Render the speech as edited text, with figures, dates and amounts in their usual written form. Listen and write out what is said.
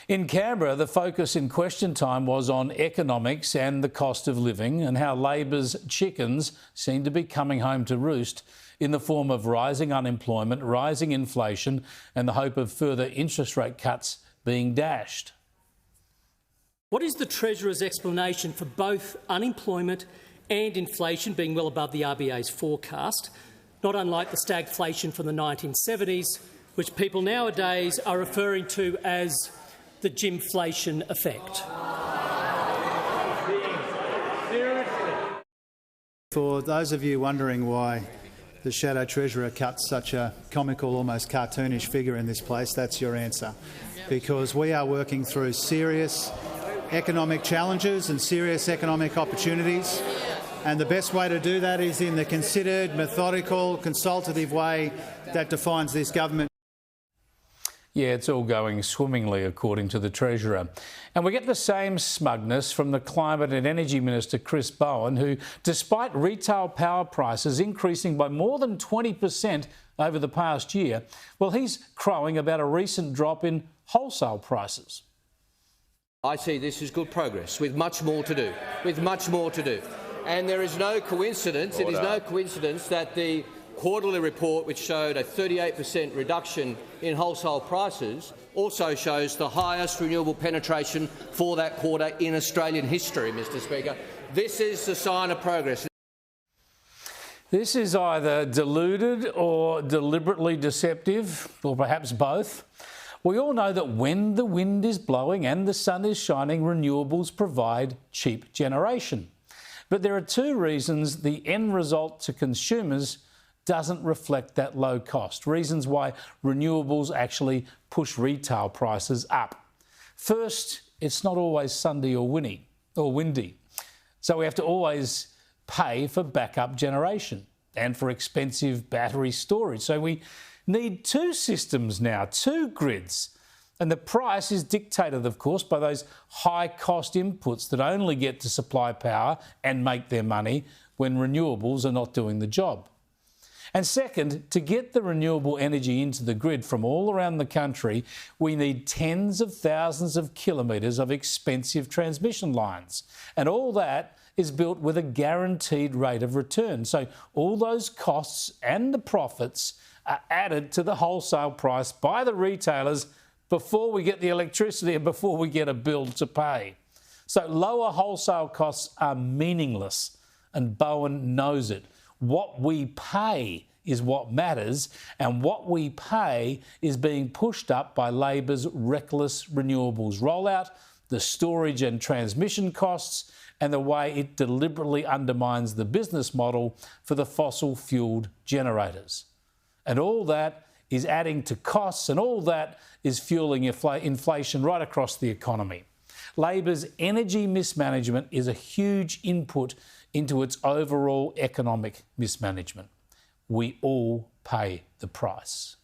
In Canberra, the focus in question time was on economics and the cost of living and how Labor's chickens seem to be coming home to roost in the form of rising unemployment, rising inflation and the hope of further interest rate cuts being dashed. What is the Treasurer's explanation for both unemployment and inflation being well above the RBA's forecast, not unlike the stagflation from the 1970s, which people nowadays are referring to as the gymflation effect? For those of you wondering why the Shadow Treasurer cuts such a comical, almost cartoonish figure in this place, that's your answer. Because we are working through serious economic challenges and serious economic opportunities, and the best way to do that is in the considered, methodical, consultative way that defines this government. Yeah, it's all going swimmingly, according to the Treasurer. And we get the same smugness from the Climate and Energy Minister, Chris Bowen, who, despite retail power prices increasing by more than 20% over the past year, well, he's crowing about a recent drop in wholesale prices. I see this as good progress, with much more to do. And there is no coincidence, it is no coincidence that the quarterly report, which showed a 38% reduction in wholesale prices, also shows the highest renewable penetration for that quarter in Australian history, Mr Speaker. This is the sign of progress. This is either deluded or deliberately deceptive, or perhaps both. We all know that when the wind is blowing and the sun is shining, renewables provide cheap generation. But there are two reasons the end result to consumers doesn't reflect that low cost, reasons why renewables actually push retail prices up. First, it's not always sunny or windy, so we have to always pay for backup generation and for expensive battery storage. So we need two systems now, two grids. And the price is dictated, of course, by those high-cost inputs that only get to supply power and make their money when renewables are not doing the job. And second, to get the renewable energy into the grid from all around the country, we need tens of thousands of kilometres of expensive transmission lines. And all that is built with a guaranteed rate of return. So all those costs and the profits are added to the wholesale price by the retailers before we get the electricity and before we get a bill to pay. So lower wholesale costs are meaningless, and Bowen knows it. What we pay is what matters, and what we pay is being pushed up by Labor's reckless renewables rollout, the storage and transmission costs, and the way it deliberately undermines the business model for the fossil-fuelled generators. And all that is adding to costs, and all that is fuelling inflation right across the economy. Labor's energy mismanagement is a huge input into its overall economic mismanagement. We all pay the price.